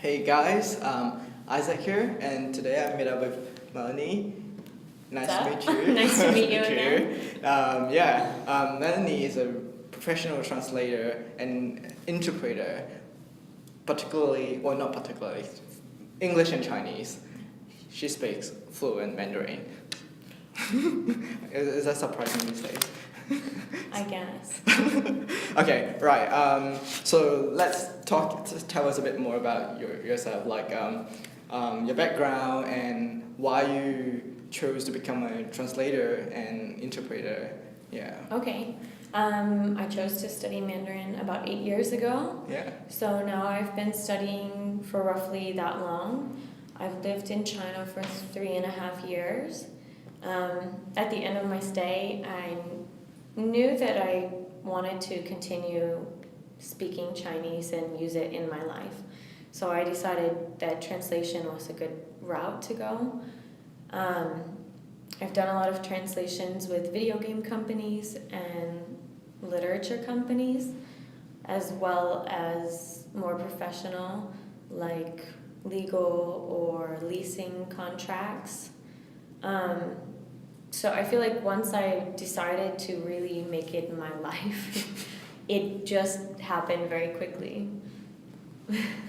Hey guys, Isaac here, and today I met up with Melanie. Nice to meet you. Nice to meet you again. Melanie is a professional translator and interpreter, not particularly, English and Chinese. She speaks fluent Mandarin. Is that surprising these days? I guess. Okay, right. So let's tell us a bit more about yourself, like your background and why you chose to become a translator and interpreter. Yeah. Okay. I chose to study Mandarin about 8 years ago. Yeah. So now I've been studying for roughly that long. I've lived in China for 3.5 years. At the end of my stay, I knew that I wanted to continue speaking Chinese and use it in my life. So I decided that translation was a good route to go. I've done a lot of translations with video game companies and literature companies, as well as more professional, like legal or leasing contracts. So I feel like once I decided to really make it my life, it just happened very quickly.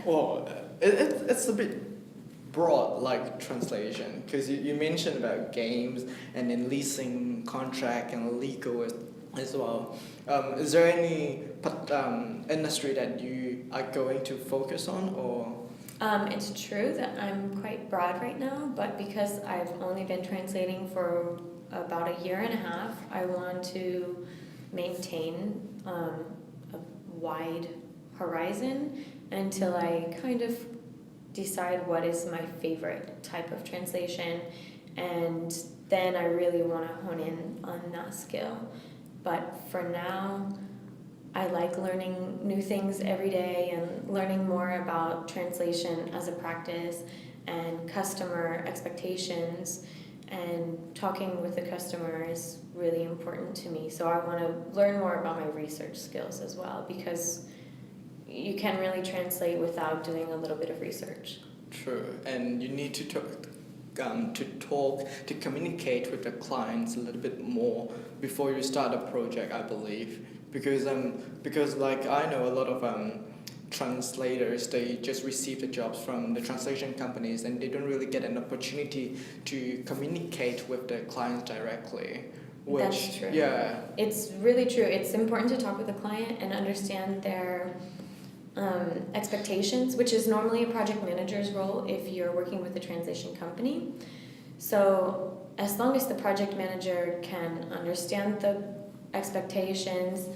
Well, it's a bit broad, like translation, because you mentioned about games and then leasing contract and legal as well. Is there any industry that you are going to focus on, or? It's true that I'm quite broad right now, but because I've only been translating for about 1.5 years, I want to maintain a wide horizon until I kind of decide what is my favorite type of translation, and then I really want to hone in on that skill. But for now, I like learning new things every day and learning more about translation as a practice and customer expectations, and talking with the customer is really important to me. So I want to learn more about my research skills as well, because you can really translate without doing a little bit of research. True, and you need to communicate with the clients a little bit more before you start a project, I believe. Because like I know a lot of translators, they just receive the jobs from the translation companies and they don't really get an opportunity to communicate with the clients directly. That's true. Yeah. It's really true. It's important to talk with the client and understand their expectations, which is normally a project manager's role if you're working with a translation company. So as long as the project manager can understand the expectations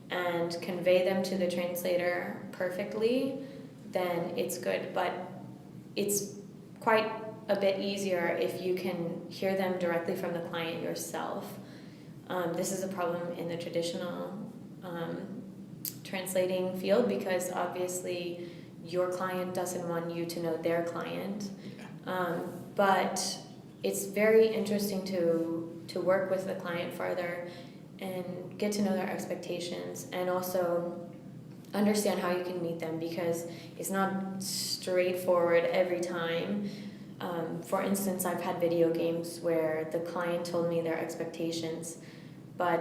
and convey them to the translator perfectly, then it's good. But it's quite a bit easier if you can hear them directly from the client yourself. This is a problem in the traditional translating field, because obviously your client doesn't want you to know their client. But it's very interesting to work with the client further and get to know their expectations, and also understand how you can meet them, because it's not straightforward every time. For instance, I've had video games where the client told me their expectations, but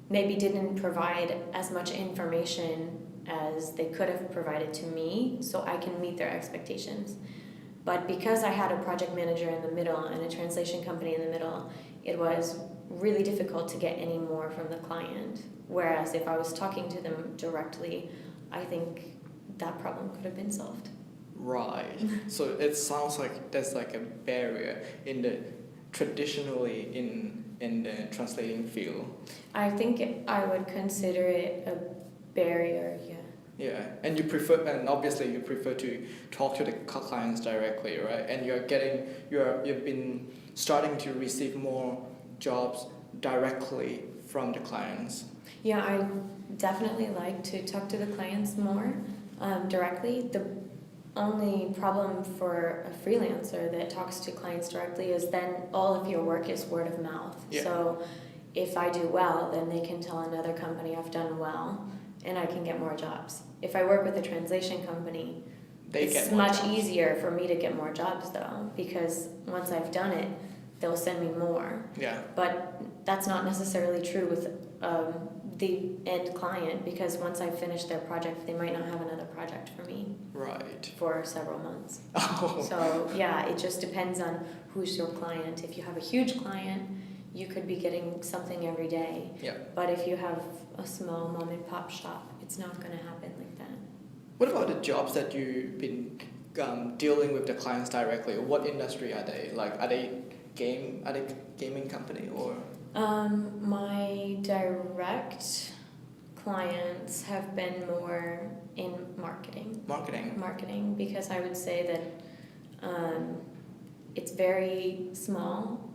maybe didn't provide as much information as they could have provided to me, so I can meet their expectations. But because I had a project manager in the middle and a translation company in the middle, it was really difficult to get any more from the client. Whereas if I was talking to them directly, I think that problem could have been solved. Right. So it sounds like there's like a barrier in the traditionally in the translating field. I think I would consider it a barrier, yeah. Yeah, and obviously you prefer to talk to the clients directly, right? And you've been starting to receive more jobs directly from the clients. Yeah, I definitely like to talk to the clients more directly. The only problem for a freelancer that talks to clients directly is then all of your work is word of mouth. Yeah. So if I do well, then they can tell another company I've done well, and I can get more jobs. If I work with a translation company, It's much easier for me to get more jobs though, because once I've done it, they'll send me more. Yeah. But that's not necessarily true with the end client, because once I finish their project, they might not have another project for me. Right. For several months. Oh. So yeah, it just depends on who's your client. If you have a huge client, you could be getting something every day. Yeah. But if you have a small mom and pop shop, it's not going to happen like that. What about the jobs that you've been dealing with the clients directly? What industry are they? Like, are they gaming company or? My direct clients have been more in marketing. Marketing, because I would say that it's very small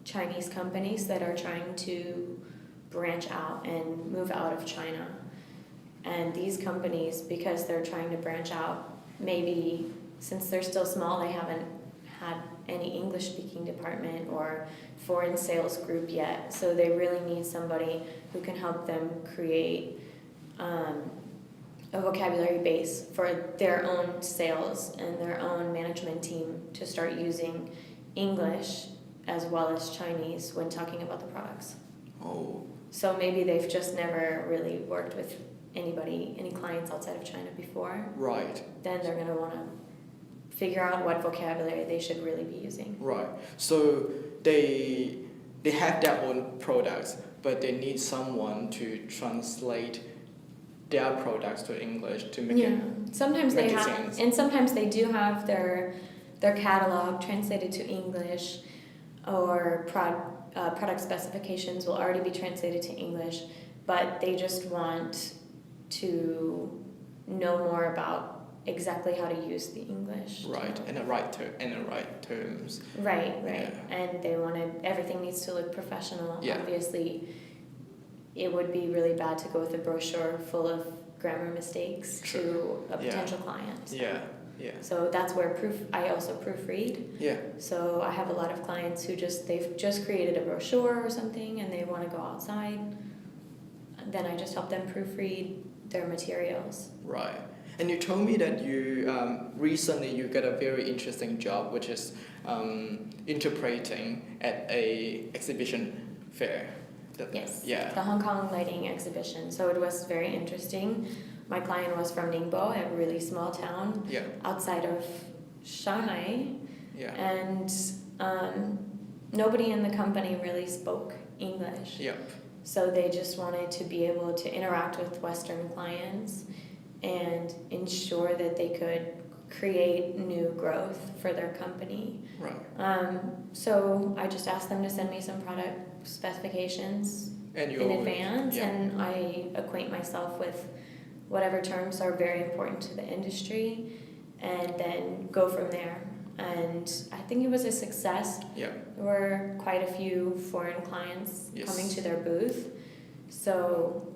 Chinese companies that are trying to branch out and move out of China. And these companies, because they're trying to branch out, maybe since they're still small, they haven't had any English-speaking department or foreign sales group yet. So they really need somebody who can help them create a vocabulary base for their own sales and their own management team to start using English as well as Chinese when talking about the products. Oh. So maybe they've just never really worked with any clients outside of China before. Right. Then they're going to want to figure out what vocabulary they should really be using. Right. So they have their own products, but they need someone to translate their products to English to make it. Sometimes make they it have, sense. and sometimes they do have their catalog translated to English, or product specifications will already be translated to English, but they just want to know more about exactly how to use the English. Right, in the right terms. Right. Yeah. And they everything needs to look professional. Yeah. Obviously, it would be really bad to go with a brochure full of grammar mistakes to a potential client. Yeah. So that's where I also proofread. Yeah. So I have a lot of clients who they've just created a brochure or something and they want to go outside. Then I just help them proofread their materials. Right. And you told me that you recently you got a very interesting job, which is interpreting at a exhibition fair. Yes. Yeah. The Hong Kong Lighting Exhibition. So it was very interesting. My client was from Ningbo, a really small town outside of Shanghai. Yeah. And nobody in the company really spoke English. Yep. So they just wanted to be able to interact with Western clients and ensure that they could create new growth for their company. Right. So I just asked them to send me some product specifications in advance, and I acquaint myself with whatever terms are very important to the industry, and then go from there. And I think it was a success. Yeah. There were quite a few foreign clients coming to their booth, so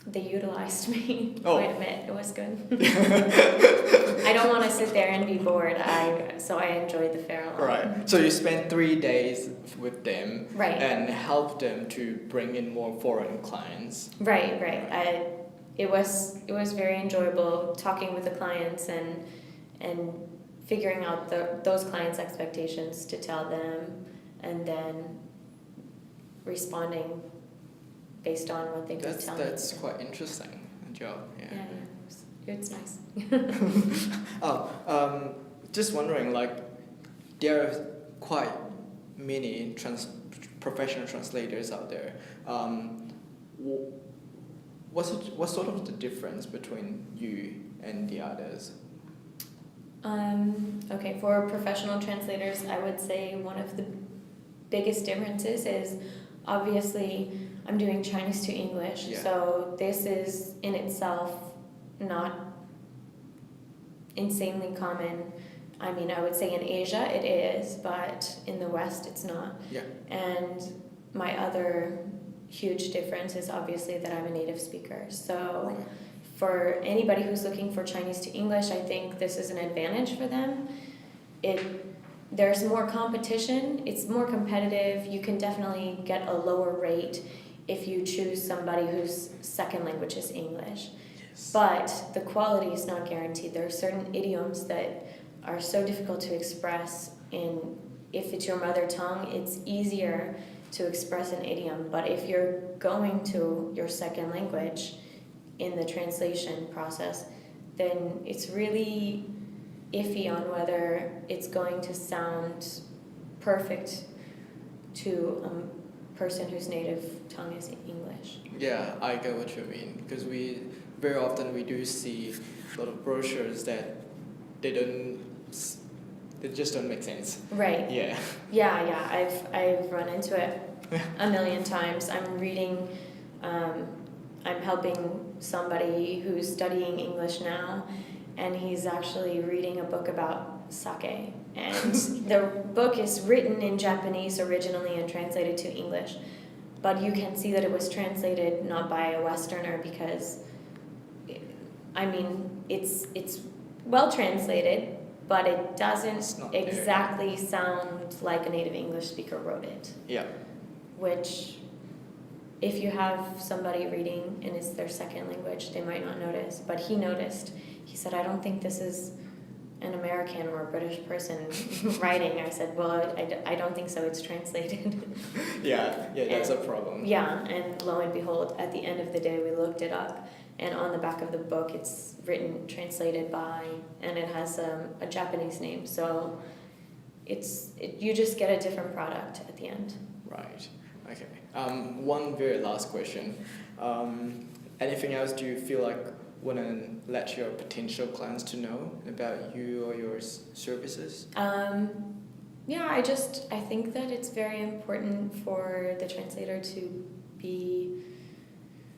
they utilized me quite a bit. It was good. I don't want to sit there and be bored. So I enjoyed the fair a lot. Right. So you spent 3 days with them. Right. And helped them to bring in more foreign clients. Right. It was very enjoyable talking with the clients and figuring out those clients' expectations to tell them, and then responding based on what they could tell me. That's quite interesting job. Yeah, it's nice. Just wondering, like, there are quite many professional translators out there. What's sort of the difference between you and the others? Okay, for professional translators, I would say one of the biggest differences is obviously I'm doing Chinese to English, so this is in itself not insanely common. I mean, I would say in Asia it is, but in the West it's not. Yeah. And my other huge difference is obviously that I'm a native speaker. So for anybody who's looking for Chinese to English, I think this is an advantage for them. There's more competition, it's more competitive. You can definitely get a lower rate if you choose somebody whose second language is English. Yes. but the quality is not guaranteed. There are certain idioms that are so difficult to express if it's your mother tongue, it's easier to express an idiom. But if you're going to your second language in the translation process, then it's really iffy on whether it's going to sound perfect to a person whose native tongue is English. Yeah, I get what you mean, because very often we do see a lot of brochures that they just don't make sense. Right. Yeah. Yeah. I've run into it a million times. I'm reading, I'm helping somebody who's studying English now, and he's actually reading a book about sake. And the book is written in Japanese originally and translated to English, but you can see that it was translated not by a Westerner because, it's well translated, but it doesn't exactly sound like a native English speaker wrote it. Yeah. Which, if you have somebody reading and it's their second language, they might not notice. But he noticed. He said, I don't think this is an American or a British person writing. I said, well, I don't think so. It's translated. Yeah, that's a problem. Yeah, and lo and behold, at the end of the day, we looked it up. And on the back of the book, it's written, translated by, and it has a Japanese name. So you just get a different product at the end. Right. Okay. One very last question. Anything else do you feel like want to let your potential clients to know about you or your services? Yeah, I think that it's very important for the translator to be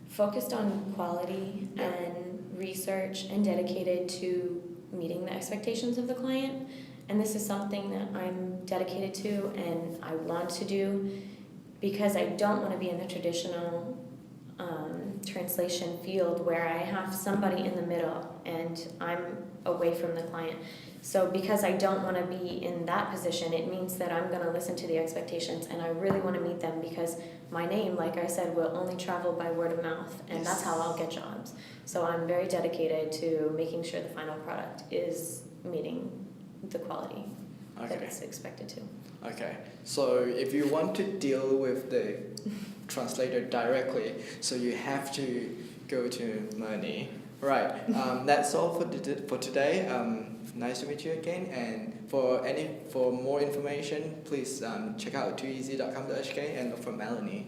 focused on quality and research and dedicated to meeting the expectations of the client. And this is something that I'm dedicated to and I want to do because I don't want to be in the traditional translation field where I have somebody in the middle and I'm away from the client. So because I don't want to be in that position, it means that I'm going to listen to the expectations and I really want to meet them because my name, like I said, will only travel by word of mouth and that's how I'll get jobs. So I'm very dedicated to making sure the final product is meeting the quality that it's expected to. Okay, so if you want to deal with the translator directly, so you have to go to Melanie. Right, that's all for today. Nice to meet you again, and for more information, please check out tooeasy.com.hk and look for Melanie.